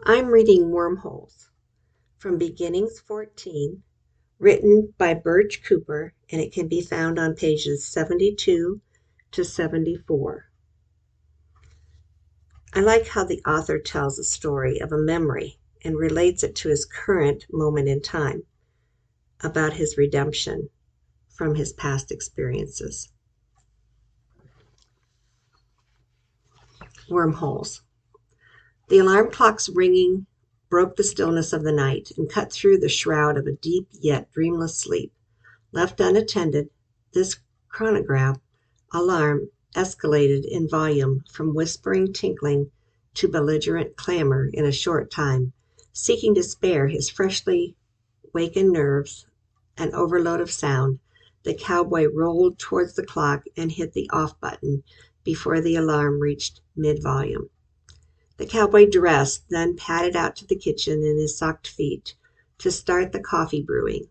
I'm reading Wormholes from Beginnings XIV, written by Birch Cooper, and it can be found on pages 72 to 74. I like how the author tells a story of a memory and relates it to his current moment in time about his redemption from his past experiences. Wormholes. The alarm clock's ringing broke the stillness of the night and cut through the shroud of a deep yet dreamless sleep. Left unattended, this chronograph alarm escalated in volume from whispering tinkling to belligerent clamor in a short time. Seeking to spare his freshly wakened nerves an overload of sound, the cowboy rolled towards the clock and hit the off button before the alarm reached mid-volume. The cowboy dressed, then padded out to the kitchen in his socked feet to start the coffee brewing.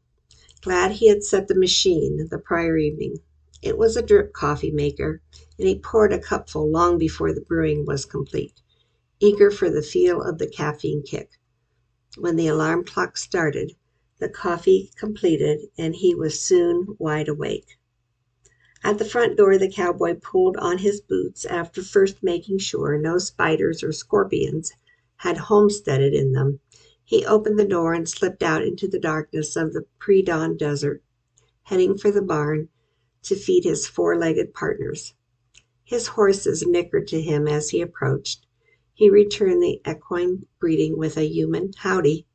Glad he had set the machine the prior evening. It was a drip coffee maker, and he poured a cupful long before the brewing was complete, eager for the feel of the caffeine kick. When the alarm clock started, the coffee completed, and he was soon wide awake. At the front door, the cowboy pulled on his boots after first making sure no spiders or scorpions had homesteaded in them. He opened the door and slipped out into the darkness of the pre-dawn desert, heading for the barn to feed his four-legged partners. His horses nickered to him as he approached. He returned the equine greeting with a human howdy.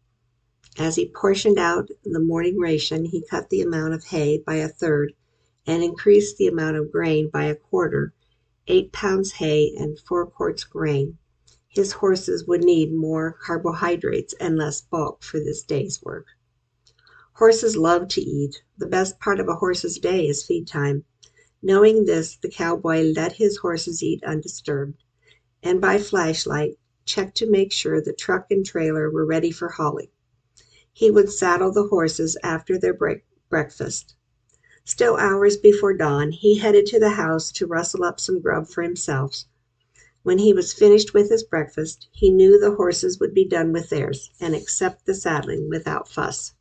As he portioned out the morning ration, he cut the amount of hay by a third and increased the amount of grain by a quarter, 8 pounds hay and 4 quarts grain. His horses would need more carbohydrates and less bulk for this day's work. Horses love to eat. The best part of a horse's day is feed time. Knowing this, the cowboy let his horses eat undisturbed, and by flashlight checked to make sure the truck and trailer were ready for hauling. He would saddle the horses after their breakfast. Still hours before dawn, he headed to the house to rustle up some grub for himself. When he was finished with his breakfast, he knew the horses would be done with theirs and accept the saddling without fuss.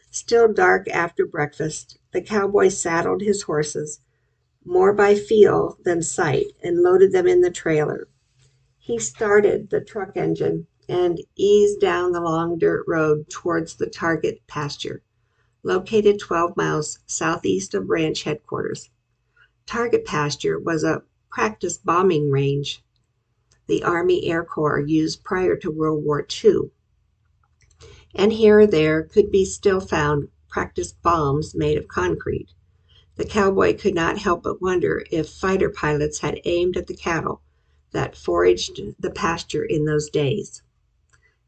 Still dark after breakfast, the cowboy saddled his horses, more by feel than sight, and loaded them in the trailer. He started the truck engine and eased down the long dirt road towards the target pasture, located 12 miles southeast of ranch headquarters. Target pasture was a practice bombing range the Army Air Corps used prior to World War II, and here or there could be still found practice bombs made of concrete. The cowboy could not help but wonder if fighter pilots had aimed at the cattle that foraged the pasture in those days.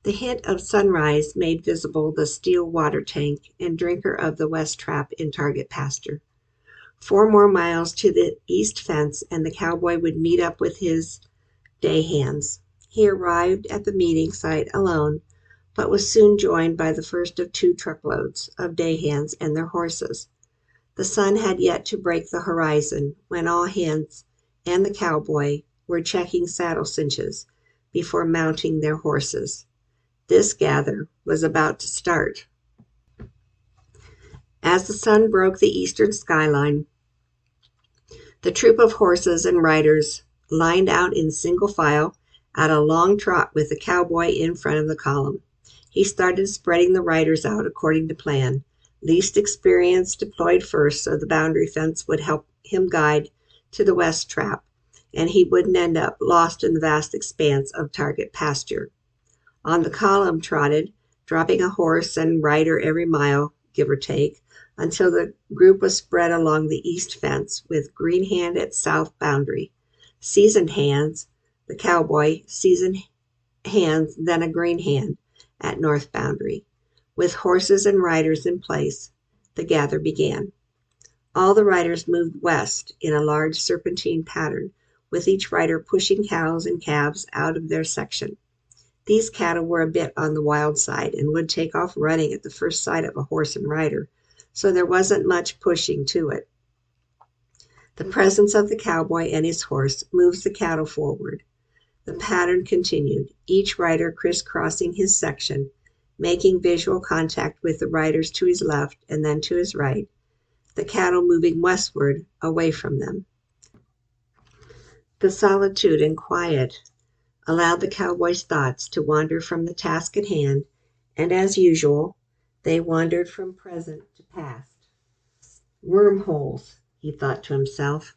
The hint of sunrise made visible the steel water tank and drinker of the West Trap in target pasture. 4 more miles to the east fence, and the cowboy would meet up with his day hands. He arrived at the meeting site alone, but was soon joined by the first of 2 truckloads of day hands and their horses. The sun had yet to break the horizon when all hands and the cowboy were checking saddle cinches before mounting their horses. This gather was about to start. As the sun broke the eastern skyline, the troop of horses and riders lined out in single file at a long trot with the cowboy in front of the column. He started spreading the riders out according to plan. Least experience deployed first, so the boundary fence would help him guide to the West Trap, and he wouldn't end up lost in the vast expanse of target pasture. On the column trotted, dropping a horse and rider every mile, give or take, until the group was spread along the east fence with Green Hand at south boundary. Seasoned hands, the cowboy, seasoned hands, then a Green Hand at north boundary. With horses and riders in place, the gather began. All the riders moved west in a large serpentine pattern, with each rider pushing cows and calves out of their section. These cattle were a bit on the wild side and would take off running at the first sight of a horse and rider, so there wasn't much pushing to it. The presence of the cowboy and his horse moves the cattle forward. The pattern continued, each rider crisscrossing his section, making visual contact with the riders to his left and then to his right, the cattle moving westward, away from them. The solitude and quiet allowed the cowboy's thoughts to wander from the task at hand, and as usual, they wandered from present to past. Wormholes, he thought to himself.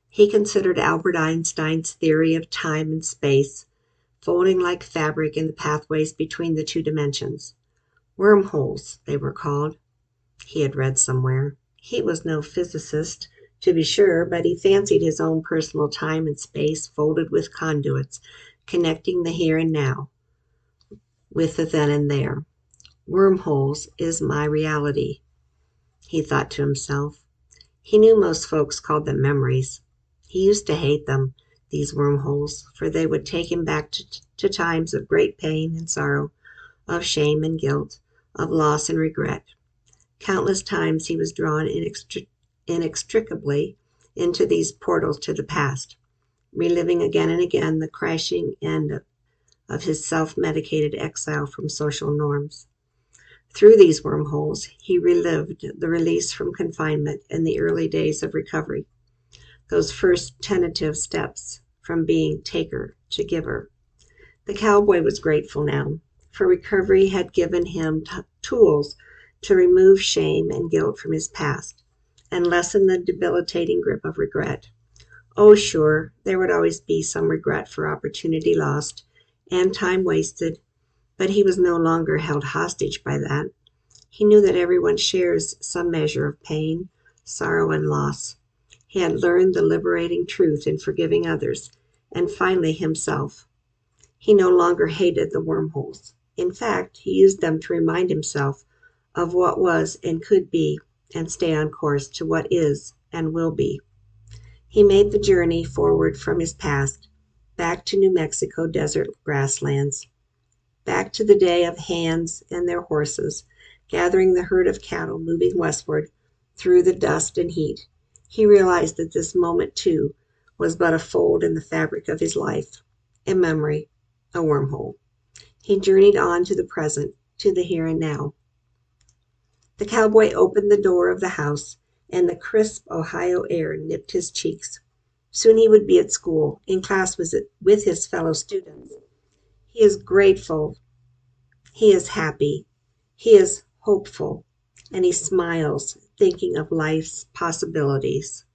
He considered Albert Einstein's theory of time and space, folding like fabric in the pathways between the two dimensions. Wormholes, they were called, he had read somewhere. He was no physicist, to be sure, but he fancied his own personal time and space folded with conduits, connecting the here and now with the then and there. Wormholes is my reality, he thought to himself. He knew most folks called them memories. He used to hate them, these wormholes, for they would take him back to times of great pain and sorrow, of shame and guilt, of loss and regret. Countless times he was drawn inextricably into these portals to the past, reliving again and again the crashing end of his self-medicated exile from social norms. Through these wormholes, he relived the release from confinement and the early days of recovery, those first tentative steps from being taker to giver. The cowboy was grateful now, for recovery had given him tools to remove shame and guilt from his past and lessen the debilitating grip of regret. Oh, sure, there would always be some regret for opportunity lost and time wasted, but he was no longer held hostage by that. He knew that everyone shares some measure of pain, sorrow, and loss. He had learned the liberating truth in forgiving others, and finally himself. He no longer hated the wormholes. In fact, he used them to remind himself of what was and could be, and stay on course to what is and will be. He made the journey forward from his past, back to New Mexico desert grasslands, back to the day of hands and their horses, gathering the herd of cattle moving westward through the dust and heat. He realized that this moment, too, was but a fold in the fabric of his life, a memory, a wormhole. He journeyed on to the present, to the here and now. The cowboy opened the door of the house, and the crisp Ohio air nipped his cheeks. Soon he would be at school, in class with his fellow students. He is grateful. He is happy. He is hopeful. And he smiles, thinking of life's possibilities.